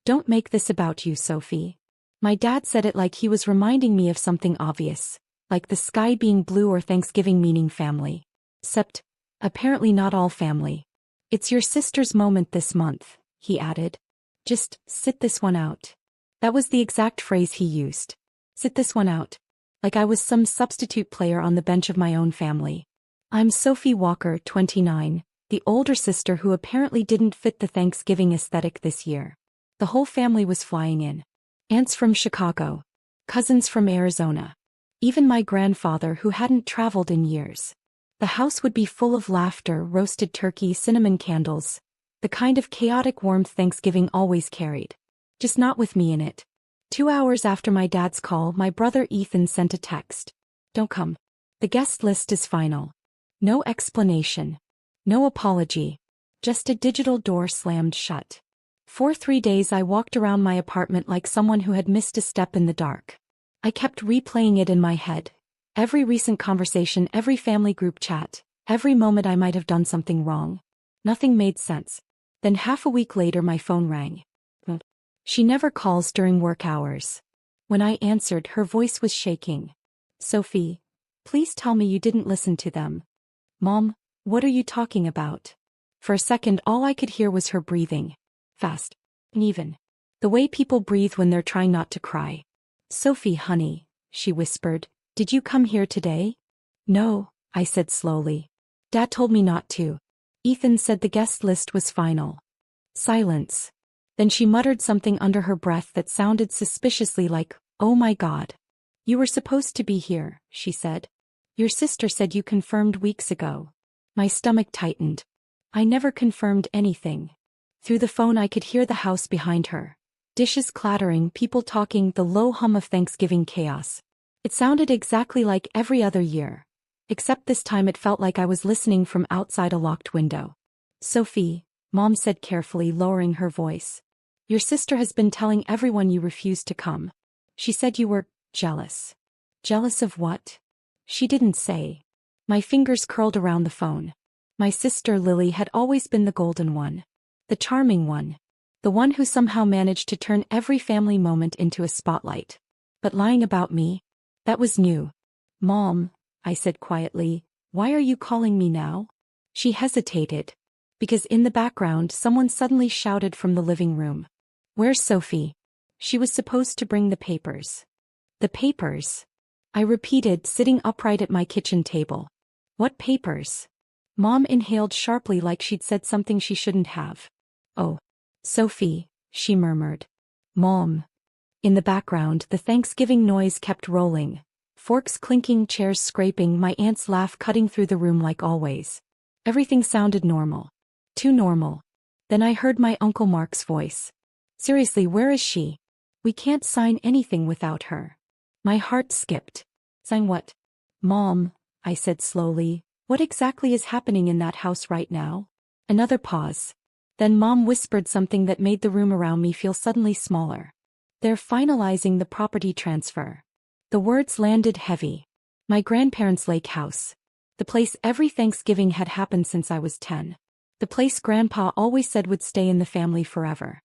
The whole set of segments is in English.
Don't make this about you, Sophie. My dad said it like he was reminding me of something obvious, like the sky being blue or Thanksgiving meaning family. Except, apparently not all family. It's your sister's moment this month, he added. Just sit this one out. That was the exact phrase he used. Sit this one out. Like I was some substitute player on the bench of my own family. I'm Sophie Walker, 29, the older sister who apparently didn't fit the Thanksgiving aesthetic this year. The whole family was flying in. Aunts from Chicago. Cousins from Arizona. Even my grandfather who hadn't traveled in years. The house would be full of laughter, roasted turkey, cinnamon candles. The kind of chaotic warmth Thanksgiving always carried. Just not with me in it. 2 hours after my dad's call, my brother Ethan sent a text. Don't come. The guest list is final. No explanation. No apology. Just a digital door slammed shut. For 3 days I walked around my apartment like someone who had missed a step in the dark. I kept replaying it in my head. Every recent conversation, every family group chat, every moment I might have done something wrong. Nothing made sense. Then half a week later my phone rang. She never calls during work hours. When I answered, her voice was shaking. Sophie, please tell me you didn't listen to them. Mom, what are you talking about? For a second all I could hear was her breathing. Fast. And even. The way people breathe when they're trying not to cry. Sophie, honey, she whispered, did you come here today? No, I said slowly. Dad told me not to. Ethan said the guest list was final. Silence. Then she muttered something under her breath that sounded suspiciously like, oh my God. You were supposed to be here, she said. Your sister said you confirmed weeks ago. My stomach tightened. I never confirmed anything. Through the phone I could hear the house behind her. Dishes clattering, people talking, the low hum of Thanksgiving chaos. It sounded exactly like every other year. Except this time it felt like I was listening from outside a locked window. Sophie, Mom said carefully, lowering her voice. Your sister has been telling everyone you refused to come. She said you were jealous. Jealous of what? She didn't say. My fingers curled around the phone. My sister Lily had always been the golden one. The charming one. The one who somehow managed to turn every family moment into a spotlight. But lying about me? That was new. Mom, I said quietly, why are you calling me now? She hesitated. Because in the background someone suddenly shouted from the living room. Where's Sophie? She was supposed to bring the papers. The papers? I repeated, sitting upright at my kitchen table. What papers? Mom inhaled sharply like she'd said something she shouldn't have. Oh. Sophie, she murmured. Mom. In the background the Thanksgiving noise kept rolling. Forks clinking, chairs scraping, my aunt's laugh cutting through the room like always. Everything sounded normal. Too normal. Then I heard my Uncle Mark's voice. Seriously, where is she? We can't sign anything without her. My heart skipped. Sign what? Mom, I said slowly, what exactly is happening in that house right now? Another pause. Then Mom whispered something that made the room around me feel suddenly smaller. They're finalizing the property transfer. The words landed heavy. My grandparents' lake house. The place every Thanksgiving had happened since I was 10. The place Grandpa always said would stay in the family forever.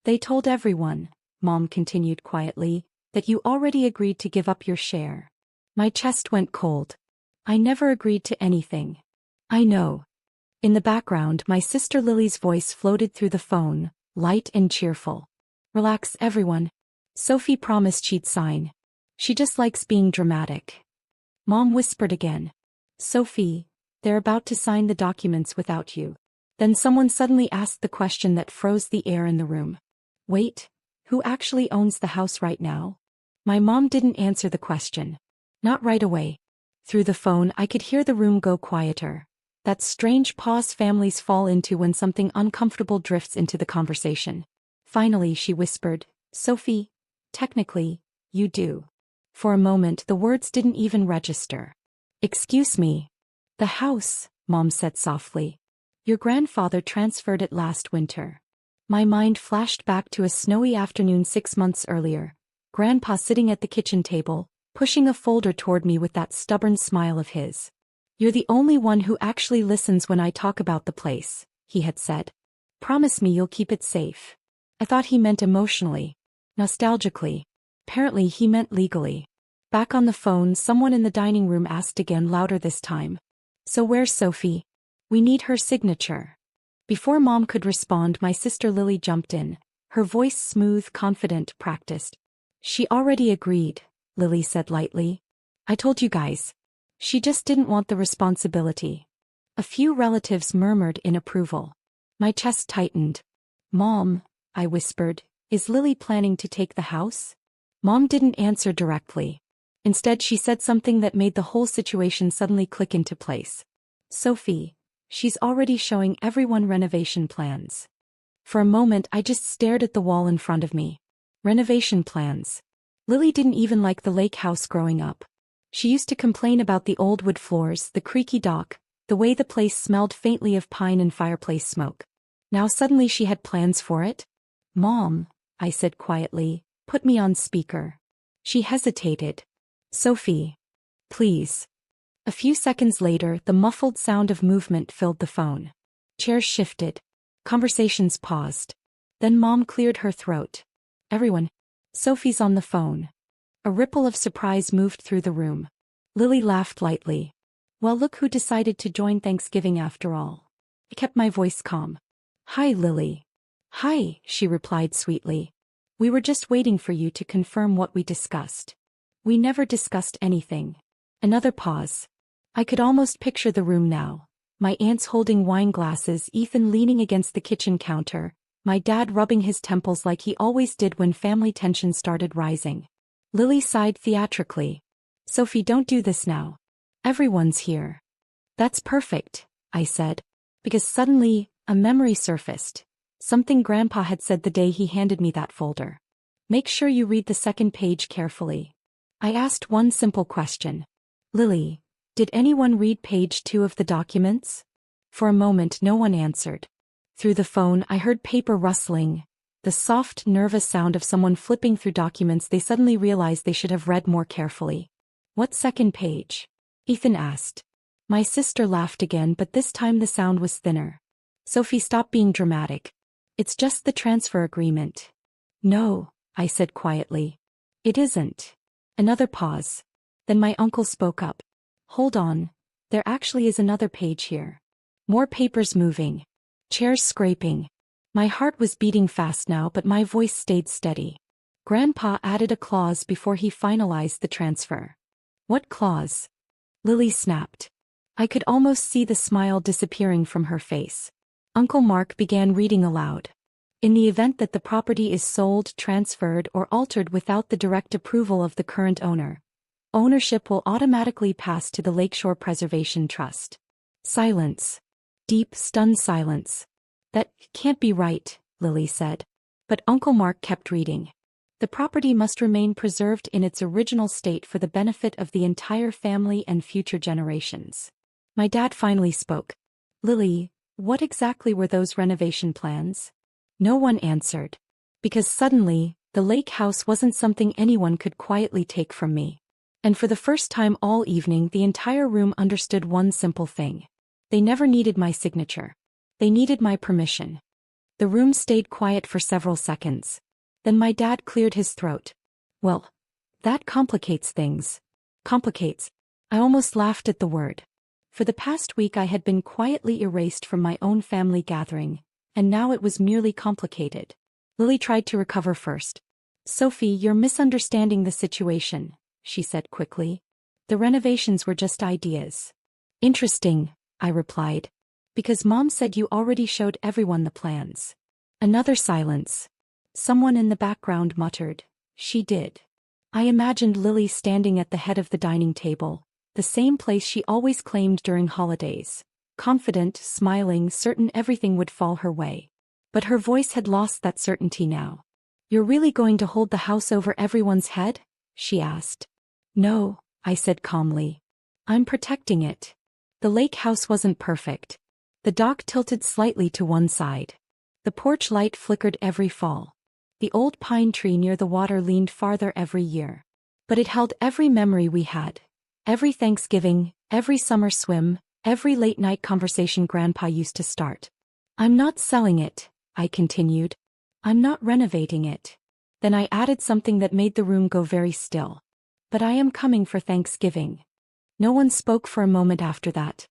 They told everyone, Mom continued quietly, that you already agreed to give up your share. My chest went cold. I never agreed to anything. I know. In the background my sister Lily's voice floated through the phone, light and cheerful. Relax everyone. Sophie promised she'd sign. She just likes being dramatic. Mom whispered again. Sophie, they're about to sign the documents without you. Then someone suddenly asked the question that froze the air in the room. Wait, who actually owns the house right now? My mom didn't answer the question. Not right away. Through the phone I could hear the room go quieter. That strange pause families fall into when something uncomfortable drifts into the conversation. Finally she whispered, Sophie, technically, you do. For a moment the words didn't even register. Excuse me. The house, Mom said softly. Your grandfather transferred it last winter. My mind flashed back to a snowy afternoon 6 months earlier. Grandpa sitting at the kitchen table, pushing a folder toward me with that stubborn smile of his. You're the only one who actually listens when I talk about the place, he had said. Promise me you'll keep it safe. I thought he meant emotionally. Nostalgically. Apparently he meant legally. Back on the phone, someone in the dining room asked again, louder this time. So where's Sophie? We need her signature. Before Mom could respond, my sister Lily jumped in. Her voice smooth, confident, practiced. She already agreed, Lily said lightly. I told you guys. She just didn't want the responsibility. A few relatives murmured in approval. My chest tightened. Mom, I whispered, is Lily planning to take the house? Mom didn't answer directly. Instead, she said something that made the whole situation suddenly click into place. Sophie, she's already showing everyone renovation plans. For a moment, I just stared at the wall in front of me. Renovation plans. Lily didn't even like the lake house growing up. She used to complain about the old wood floors, the creaky dock, the way the place smelled faintly of pine and fireplace smoke. Now suddenly she had plans for it? Mom, I said quietly, put me on speaker. She hesitated. Sophie. Please. A few seconds later, the muffled sound of movement filled the phone. Chairs shifted. Conversations paused. Then Mom cleared her throat. Everyone. Sophie's on the phone. A ripple of surprise moved through the room. Lily laughed lightly. Well, look who decided to join Thanksgiving after all. I kept my voice calm. Hi, Lily. Hi, she replied sweetly. We were just waiting for you to confirm what we discussed. We never discussed anything. Another pause. I could almost picture the room now. My aunts holding wine glasses, Ethan leaning against the kitchen counter, my dad rubbing his temples like he always did when family tension started rising. Lily sighed theatrically. Sophie, don't do this now. Everyone's here. That's perfect, I said. Because suddenly, a memory surfaced. Something Grandpa had said the day he handed me that folder. Make sure you read the second page carefully. I asked one simple question. Lily, did anyone read page 2 of the documents? For a moment no one answered. Through the phone I heard paper rustling, the soft, nervous sound of someone flipping through documents they suddenly realized they should have read more carefully. What second page? Ethan asked. My sister laughed again, but this time the sound was thinner. Sophie, stop being dramatic. It's just the transfer agreement. No, I said quietly. It isn't. Another pause. Then my uncle spoke up. Hold on, there actually is another page here. More papers moving. Chairs scraping. My heart was beating fast now, but my voice stayed steady. Grandpa added a clause before he finalized the transfer. What clause? Lily snapped. I could almost see the smile disappearing from her face. Uncle Mark began reading aloud. In the event that the property is sold, transferred, or altered without the direct approval of the current owner, ownership will automatically pass to the Lakeshore Preservation Trust. Silence. Deep, stunned silence. That can't be right, Lily said. But Uncle Mark kept reading. The property must remain preserved in its original state for the benefit of the entire family and future generations. My dad finally spoke. Lily, what exactly were those renovation plans? No one answered. Because suddenly, the lake house wasn't something anyone could quietly take from me. And for the first time all evening, the entire room understood one simple thing. They never needed my signature. They needed my permission. The room stayed quiet for several seconds. Then my dad cleared his throat. Well, that complicates things. Complicates. I almost laughed at the word. For the past week I had been quietly erased from my own family gathering, and now it was merely complicated. Lily tried to recover first. Sophie, you're misunderstanding the situation, she said quickly. The renovations were just ideas. Interesting, I replied. Because Mom said you already showed everyone the plans. Another silence. Someone in the background muttered, she did. I imagined Lily standing at the head of the dining table, the same place she always claimed during holidays, confident, smiling, certain everything would fall her way. But her voice had lost that certainty now. You're really going to hold the house over everyone's head? She asked. No, I said calmly. I'm protecting it. The lake house wasn't perfect. The dock tilted slightly to one side. The porch light flickered every fall. The old pine tree near the water leaned farther every year. But it held every memory we had. Every Thanksgiving, every summer swim, every late-night conversation Grandpa used to start. I'm not selling it, I continued. I'm not renovating it. Then I added something that made the room go very still. But I am coming for Thanksgiving. No one spoke for a moment after that.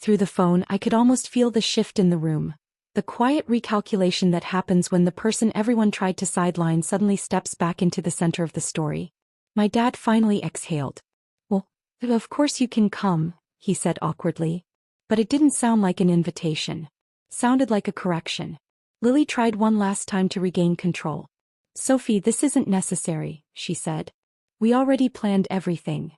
Through the phone, I could almost feel the shift in the room. The quiet recalculation that happens when the person everyone tried to sideline suddenly steps back into the center of the story. My dad finally exhaled. Well, of course you can come, he said awkwardly. But it didn't sound like an invitation. Sounded like a correction. Lily tried one last time to regain control. Sophie, this isn't necessary, she said. We already planned everything.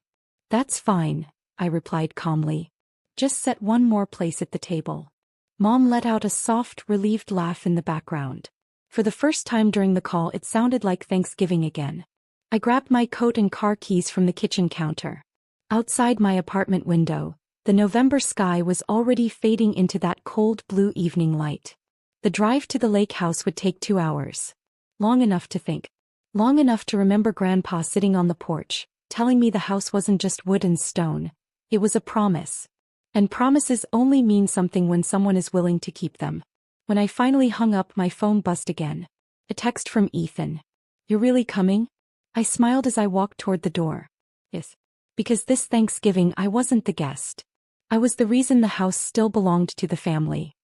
That's fine, I replied calmly. Just set one more place at the table. Mom let out a soft, relieved laugh in the background. For the first time during the call, it sounded like Thanksgiving again. I grabbed my coat and car keys from the kitchen counter. Outside my apartment window, the November sky was already fading into that cold blue evening light. The drive to the lake house would take 2 hours. Long enough to think. Long enough to remember Grandpa sitting on the porch, telling me the house wasn't just wood and stone. It was a promise. And promises only mean something when someone is willing to keep them. When I finally hung up, my phone buzzed again. A text from Ethan. You're really coming? I smiled as I walked toward the door. Yes. Because this Thanksgiving I wasn't the guest. I was the reason the house still belonged to the family.